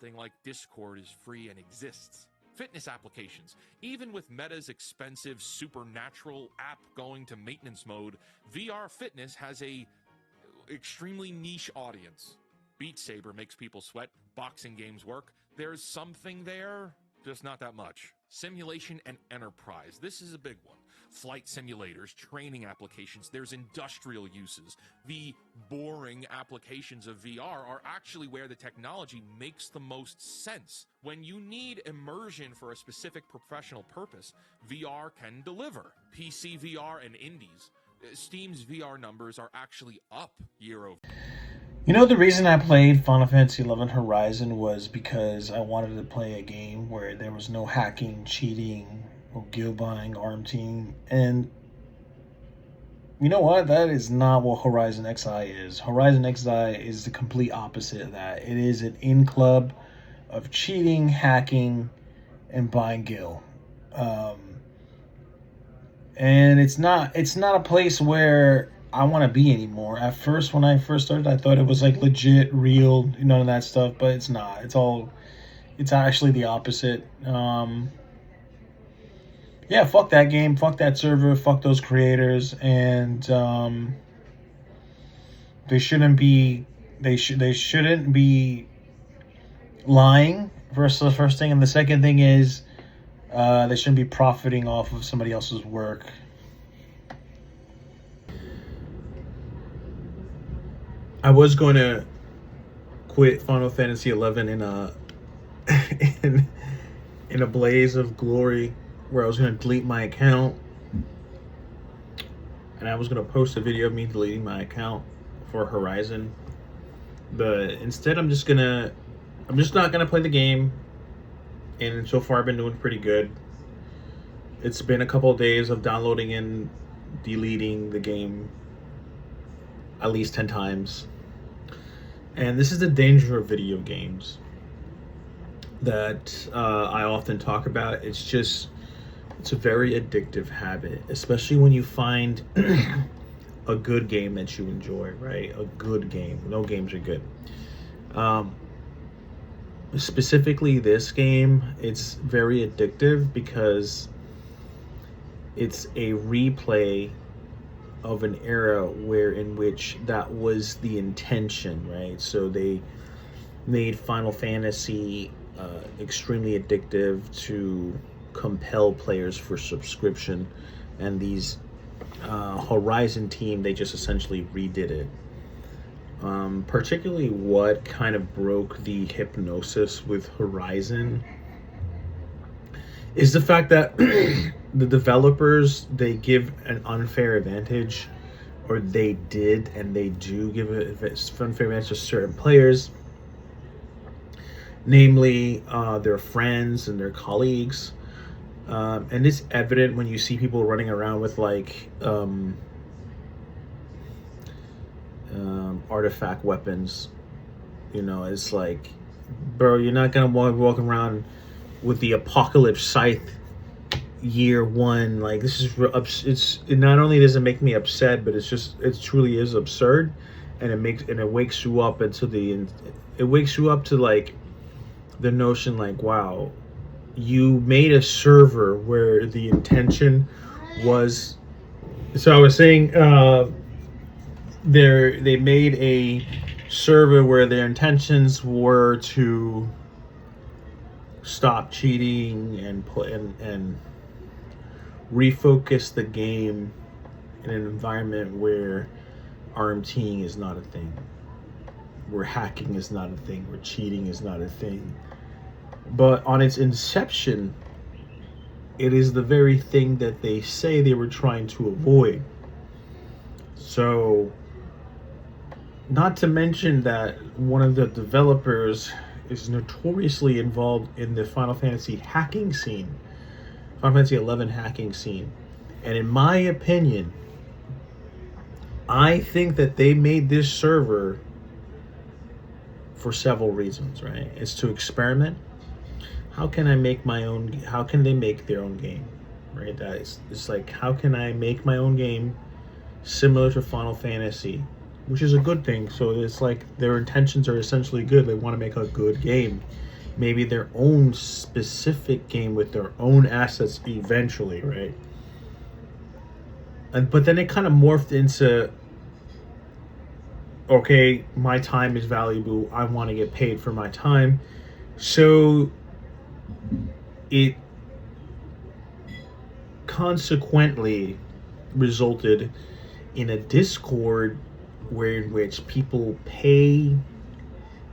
something like Discord is free and exists. Fitness applications. Even with Meta's expensive supernatural app going to maintenance mode, VR fitness has a extremely niche audience. Beat Saber makes people sweat, boxing games work. There's something there, just not that much. Simulation and enterprise. This is a big one. Flight simulators, training applications, there's industrial uses. The boring applications of VR are actually where the technology makes the most sense. When you need immersion for a specific professional purpose, VR can deliver. PC VR and indies. Steam's VR numbers are actually up year over. You know, the reason I played Final Fantasy XI Horizon was because I wanted to play a game where there was no hacking, cheating, or guild buying, arm team. And you know what? That is not what Horizon XI is. Horizon XI is the complete opposite of that. It is an in-club of cheating, hacking, and buying gil. And it's not a place where I want to be anymore. At first, when I first started, I thought it was like legit, real, none of that stuff, but it's not. It's actually the opposite. Yeah, fuck that game, fuck that server, fuck those creators, and they shouldn't be lying. The first thing, and the second thing is they shouldn't be profiting off of somebody else's work. I was going to quit Final Fantasy XI in a in a blaze of glory, where I was going to delete my account, and I was going to post a video of me deleting my account for Horizon. But instead, I'm just not gonna play the game. And so far, I've been doing pretty good. It's been a couple of days of downloading and deleting the game at least 10 times. And this is the danger of video games that I often talk about. It's a very addictive habit, especially when you find a good game that you enjoy, right? A good game. No games are good. Specifically this game, it's very addictive because it's a replay of an era in which that was the intention, right? So they made Final Fantasy extremely addictive to compel players for subscription, and these Horizon team, they just essentially redid it. Particularly what kind of broke the hypnosis with Horizon is the fact that the developers, they give an unfair advantage, or they did and they do give an unfair advantage to certain players, namely their friends and their colleagues. And it's evident when you see people running around with like artifact weapons. You know, it's like, bro, you're not gonna walk around with the Apocalypse Scythe year one. Like, this is it not only does it make me upset, but it truly is absurd, and it wakes you up to like the notion like, wow, you made a server where the intention was. So I was saying, they made a server where their intentions were to stop cheating and refocus the game in an environment where RMTing is not a thing, where hacking is not a thing, where cheating is not a thing. But on its inception, it is the very thing that they say they were trying to avoid. So, not to mention that one of the developers is notoriously involved in the Final Fantasy hacking scene, Final Fantasy XI hacking scene. And in my opinion, I think that they made this server for several reasons, right? It's to experiment. How can they make their own game, right? It's like, how can I make my own game similar to Final Fantasy, which is a good thing. So it's like their intentions are essentially good. They want to make a good game. maybe their own specific game with their own assets eventually, right? But then it kind of morphed into, okay, my time is valuable. I want to get paid for my time. So it consequently resulted in a Discord in which people pay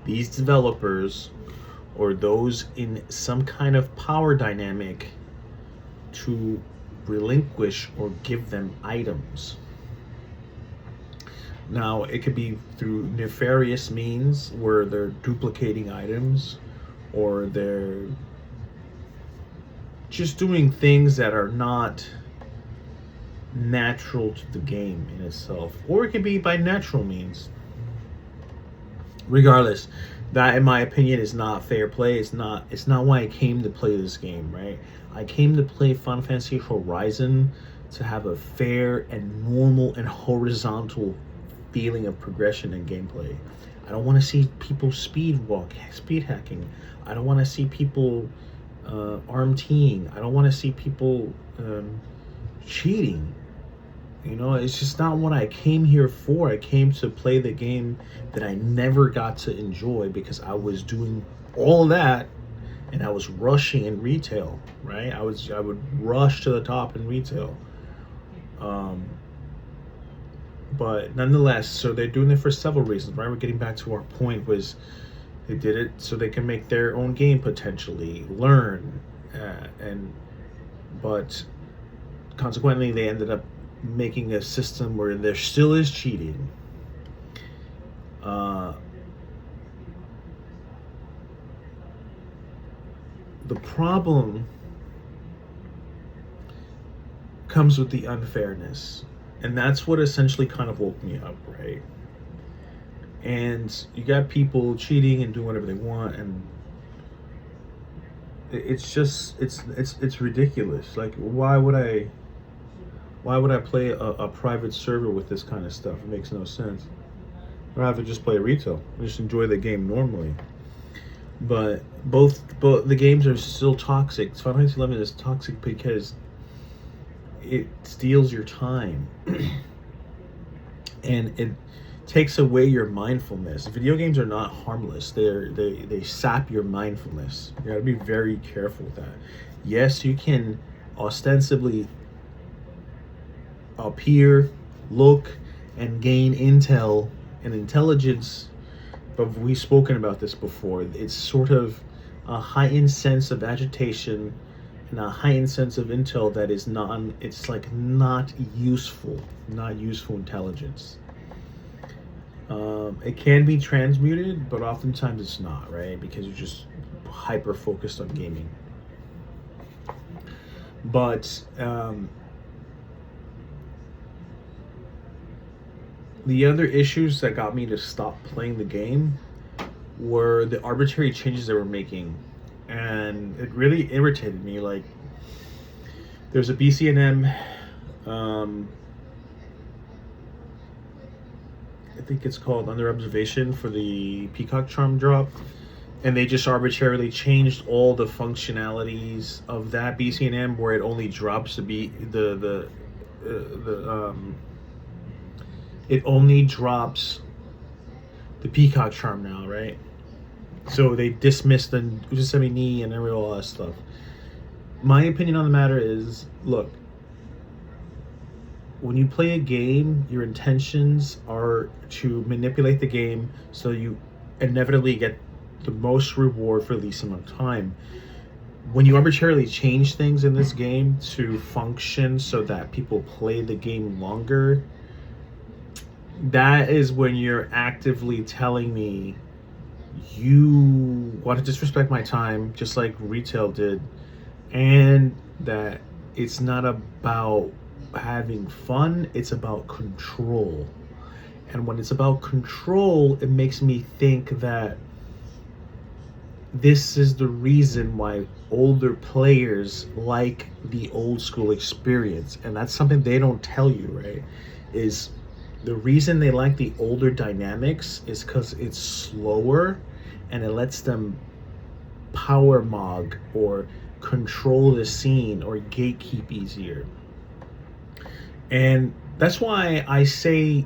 these developers or those in some kind of power dynamic to relinquish or give them items. Now, it could be through nefarious means where they're duplicating items, or they're just doing things that are not natural to the game in itself, or it could be by natural means. Regardless, that in my opinion is not fair play. It's not why I came to play this game, right? I came to play Final Fantasy Horizon to have a fair and normal and horizontal feeling of progression and gameplay. I don't want to see people speed hacking. I don't want to see people arm teeing. I don't want to see people cheating. You know, it's just not what I came here for. I came to play the game that I never got to enjoy because I was doing all that and I was rushing in retail, right? I would rush to the top in retail. But nonetheless, so they're doing it for several reasons, right? We're getting back to our point, was they did it so they can make their own game potentially, learn, but consequently they ended up making a system where there still is cheating. The problem comes with the unfairness, and that's what essentially kind of woke me up, right? And you got people cheating and doing whatever they want, and it's just it's ridiculous. Like, why would I play a private server with this kind of stuff? It makes no sense. I'd rather just play retail, just enjoy the game normally. But both the games are still toxic. Final Fantasy 11 is toxic because it steals your time and it takes away your mindfulness. Video games are not harmless. They sap your mindfulness. You gotta be very careful with that. Yes, you can ostensibly appear, look, and gain intel and intelligence, but we've spoken about this before. It's sort of a heightened sense of agitation and a heightened sense of intel that is not useful intelligence. It can be transmuted, but oftentimes it's not, right? Because you're just hyper focused on gaming. But the other issues that got me to stop playing the game were the arbitrary changes they were making, and it really irritated me. Like, there's a BCNM, I think it's called Under Observation, for the Peacock Charm drop, and they just arbitrarily changed all the functionalities of that BCNM where it only drops it only drops the Peacock Charm now, right? So they dismissed the Usesami Ni and all that stuff. My opinion on the matter is, look, when you play a game, your intentions are to manipulate the game so you inevitably get the most reward for the least amount of time. When you arbitrarily change things in this game to function so that people play the game longer, that is when you're actively telling me you want to disrespect my time, just like retail did, and that it's not about having fun, it's about control. And when it's about control, it makes me think that this is the reason why older players like the old school experience. And that's something they don't tell you, right? Is the reason they like the older dynamics is because it's slower and it lets them power mog or control the scene or gatekeep easier. And that's why I say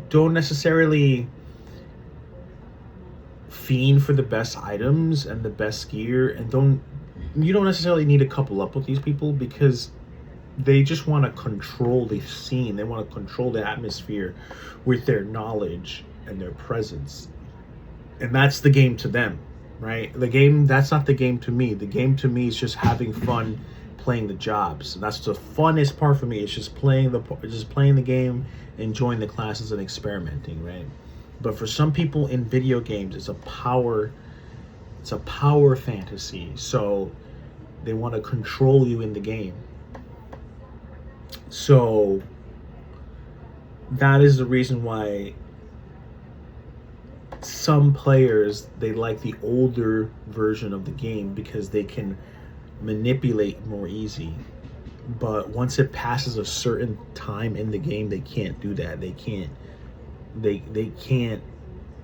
don't necessarily fiend for the best items and the best gear, and you don't necessarily need to couple up with these people, because they just want to control the scene. They want to control the atmosphere with their knowledge and their presence. And that's the game to them, right? That's not the game to me. The game to me is just having fun playing the jobs. And that's the funnest part for me. It's just playing the game, enjoying the classes and experimenting, right? But for some people in video games, it's a power fantasy. So they want to control you in the game. So that is the reason why some players, they like the older version of the game, because they can manipulate more easy. But once it passes a certain time in the game, they can't do that. They can't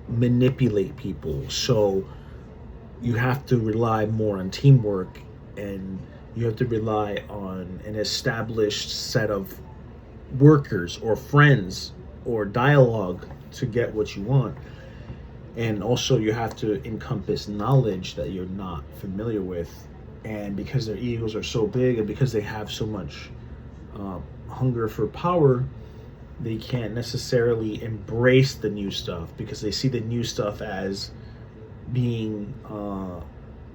manipulate people. So you have to rely more on teamwork, and you have to rely on an established set of workers or friends or dialogue to get what you want. And also you have to encompass knowledge that you're not familiar with. And because their egos are so big, and because they have so much hunger for power, they can't necessarily embrace the new stuff, because they see the new stuff as being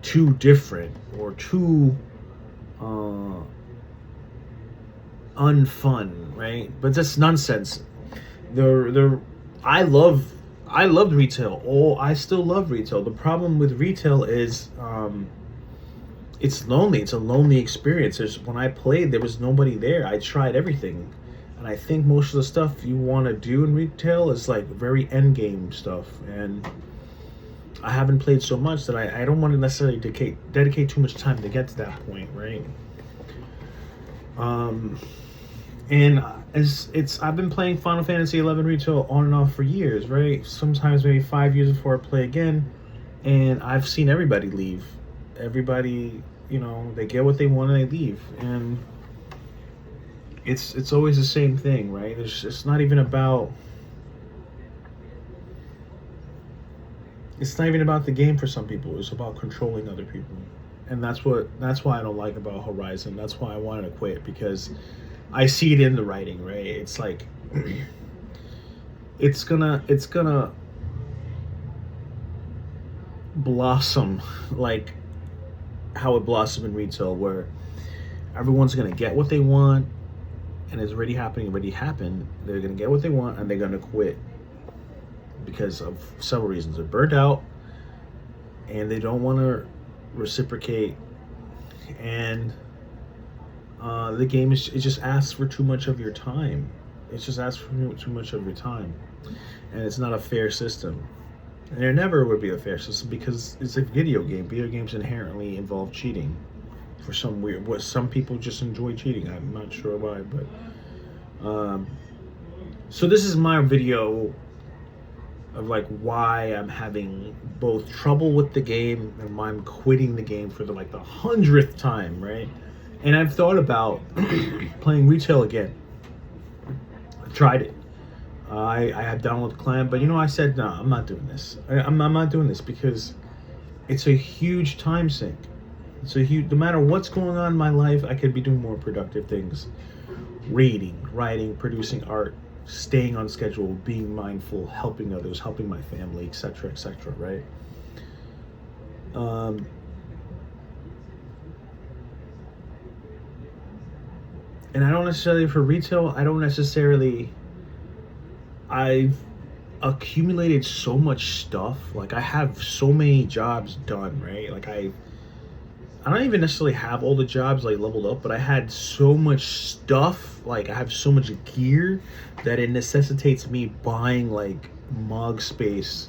too different or too unfun, right? But that's nonsense. I loved retail. I still love retail. The problem with retail is it's lonely. It's a lonely experience. When I played, there was nobody there. I tried everything. And I think most of the stuff you want to do in retail is like very end game stuff. And I haven't played so much that I don't want to necessarily dedicate too much time to get to that point, right? And I've been playing Final Fantasy 11 retail on and off for years, right? Sometimes maybe 5 years before I play again, and I've seen everybody leave. Everybody, they get what they want and they leave, and it's always the same thing, right? It's not even about the game for some people. It's about controlling other people. And that's why I don't like about Horizon. That's why I wanted to quit, because I see it in the writing, right? It's like it's gonna blossom like how it blossomed in retail, where everyone's gonna get what they want, and it's already happened. They're gonna get what they want, and they're gonna quit because of several reasons. They're burnt out, and they don't want to reciprocate, and the game it just asks for too much of your time. It just asks for too much of your time, and it's not a fair system. And there never would be a fair system, because it's a video game. Video games inherently involve cheating. For some people just enjoy cheating. I'm not sure why, but so this is my video of like why I'm having both trouble with the game and why I'm quitting the game for the 100th time, right? And I've thought about playing retail again. I tried it. I had downloaded the client, but I said, no, I'm not doing this. I'm not doing this, because it's a huge time sink. No matter what's going on in my life, I could be doing more productive things. Reading, writing, producing art, staying on schedule, being mindful, helping others, helping my family, etc., right? And I don't necessarily, for retail, I've accumulated so much stuff. I have so many jobs done, right? I don't even necessarily have all the jobs leveled up, but I had so much stuff. I have so much gear that it necessitates me buying mod space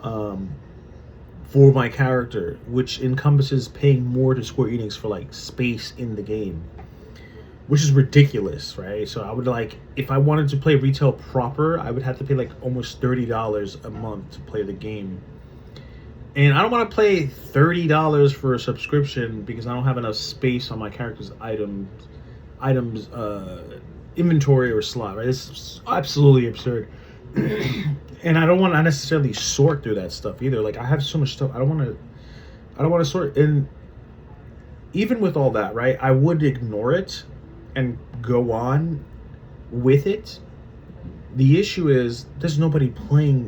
for my character, which encompasses paying more to Square Enix for space in the game, which is ridiculous, right? So I would if I wanted to play retail proper, I would have to pay almost $30 a month to play the game. And I don't want to pay $30 for a subscription because I don't have enough space on my character's items inventory or slot, right? It's absolutely absurd. And I don't want to necessarily sort through that stuff either. Like, I have so much stuff. I don't want to sort. And even with all that, right, I would ignore it and go on with it. The issue is there's nobody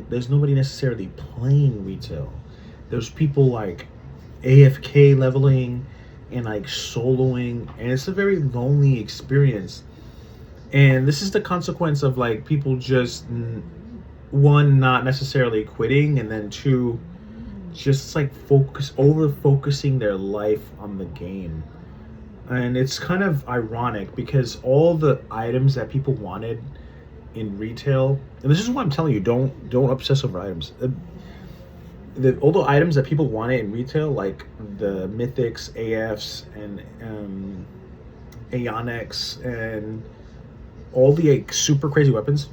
necessarily playing retail. There's people like AFK leveling and like soloing, and it's a very lonely experience. And this is the consequence of like people just, one, not necessarily quitting, and then two, just like focusing their life on the game. And it's kind of ironic because all the items that people wanted in retail, and this is what I'm telling you, don't obsess over items. All the items that people wanted in retail, like the mythics, AFs, and Aeonics, and all the like, super crazy weapons,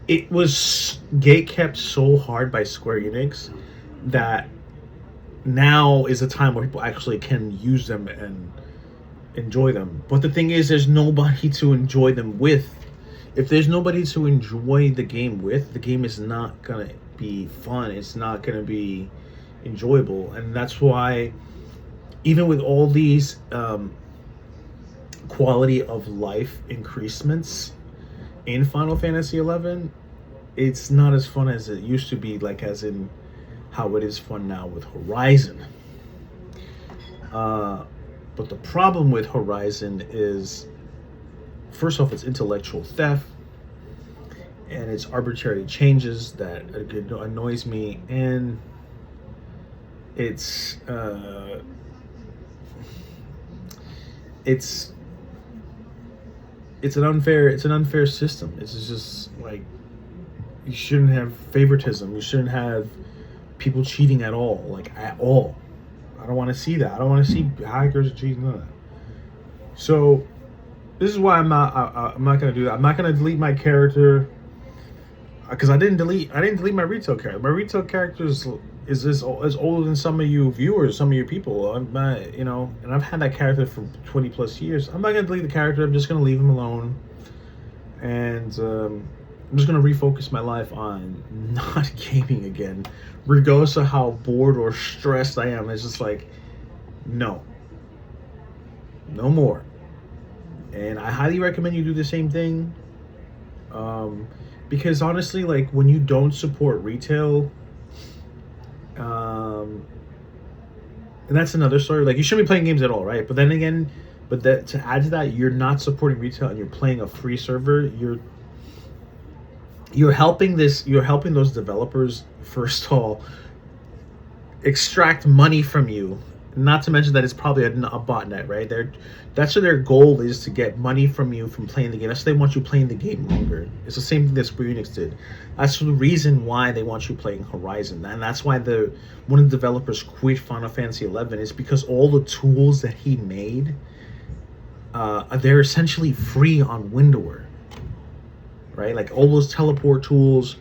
it was gate kept so hard by Square Enix that now is a time where people actually can use them and enjoy them. But the thing is, there's nobody to enjoy them with. If there's nobody to enjoy the game with, the game is not gonna be fun. It's not gonna be enjoyable. And that's why, even with all these quality of life increasements in Final Fantasy XI, it's not as fun as it used to be, like as in how it is fun now with Horizon. But the problem with Horizon is, first off, it's intellectual theft, and it's arbitrary changes that annoys me, and it's an unfair system. It's just like, you shouldn't have favoritism. You shouldn't have people cheating at all, like at all. I don't want to see that. I don't want to see hackers cheating, none of that. So this is why I'm not going to do that. I'm not going to delete my character because I didn't delete my retail character. My retail character is as older than some of you viewers, some of your people. I'm not, and I've had that character for 20 plus years. I'm not going to delete the character. I'm just going to leave him alone, and I'm just going to refocus my life on not gaming again, regardless of how bored or stressed I am. It's just like, no more. And I highly recommend you do the same thing, because honestly, like, when you don't support retail, and that's another story. Like, you shouldn't be playing games at all, right? But then again, to add to that, you're not supporting retail and you're playing a free server. You're helping those developers, first of all, extract money from you. Not to mention that it's probably a botnet, right? That's what their goal is, to get money from you from playing the game. That's why they want you playing the game longer. It's the same thing that Square Enix did. That's the reason why they want you playing Horizon. And that's why one of the developers quit Final Fantasy XI, is because all the tools that he made, they're essentially free on Windower. Right? Like, all those teleport tools,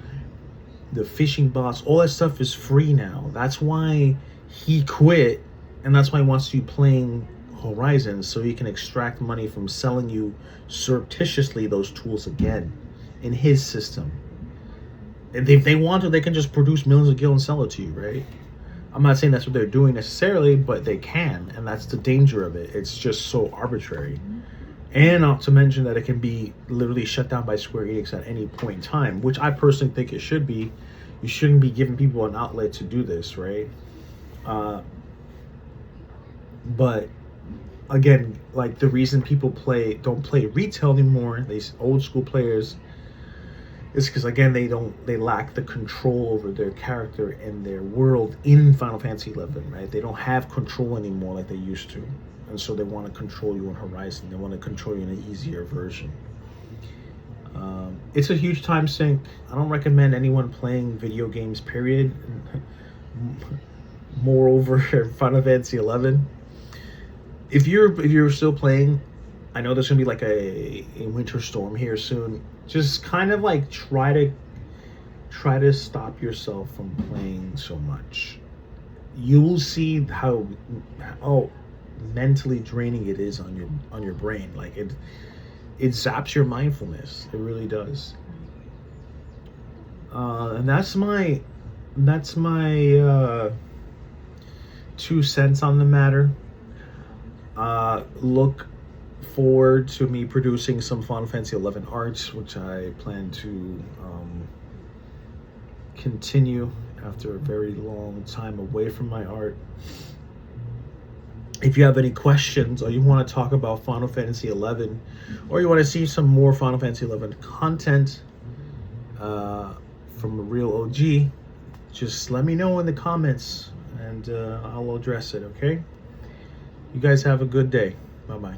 the fishing bots, all that stuff is free now. That's why he quit, and that's why he wants you playing Horizon, so he can extract money from selling you surreptitiously those tools again in his system. And if they want to, they can just produce millions of gil and sell it to you, right? I'm not saying that's what they're doing necessarily, but they can, and that's the danger of it. It's just so arbitrary. And not to mention that it can be literally shut down by Square Enix at any point in time, which I personally think it should be. You shouldn't be giving people an outlet to do this, right? But again, like, the reason people don't play retail anymore, these old school players, is because, again, they lack the control over their character and their world in Final Fantasy XI, right? They don't have control anymore like they used to. And so they want to control you in Horizon. They want to control you in an easier version. It's a huge time sink. I don't recommend anyone playing video games, period. Moreover, Final Fantasy XI. If you're still playing, I know there's gonna be like a winter storm here soon. Just kind of like try to stop yourself from playing so much. you will see how mentally draining it is on your brain. Like it zaps your mindfulness. It really does. And that's my 2 cents on the matter. Look forward to me producing some Final Fantasy 11 arts, which I plan to continue after a very long time away from my art. If you have any questions, or you want to talk about Final Fantasy 11, or you want to see some more Final Fantasy 11 content from a real OG, just let me know in the comments, and I'll address it, okay? You guys have a good day. Bye-bye.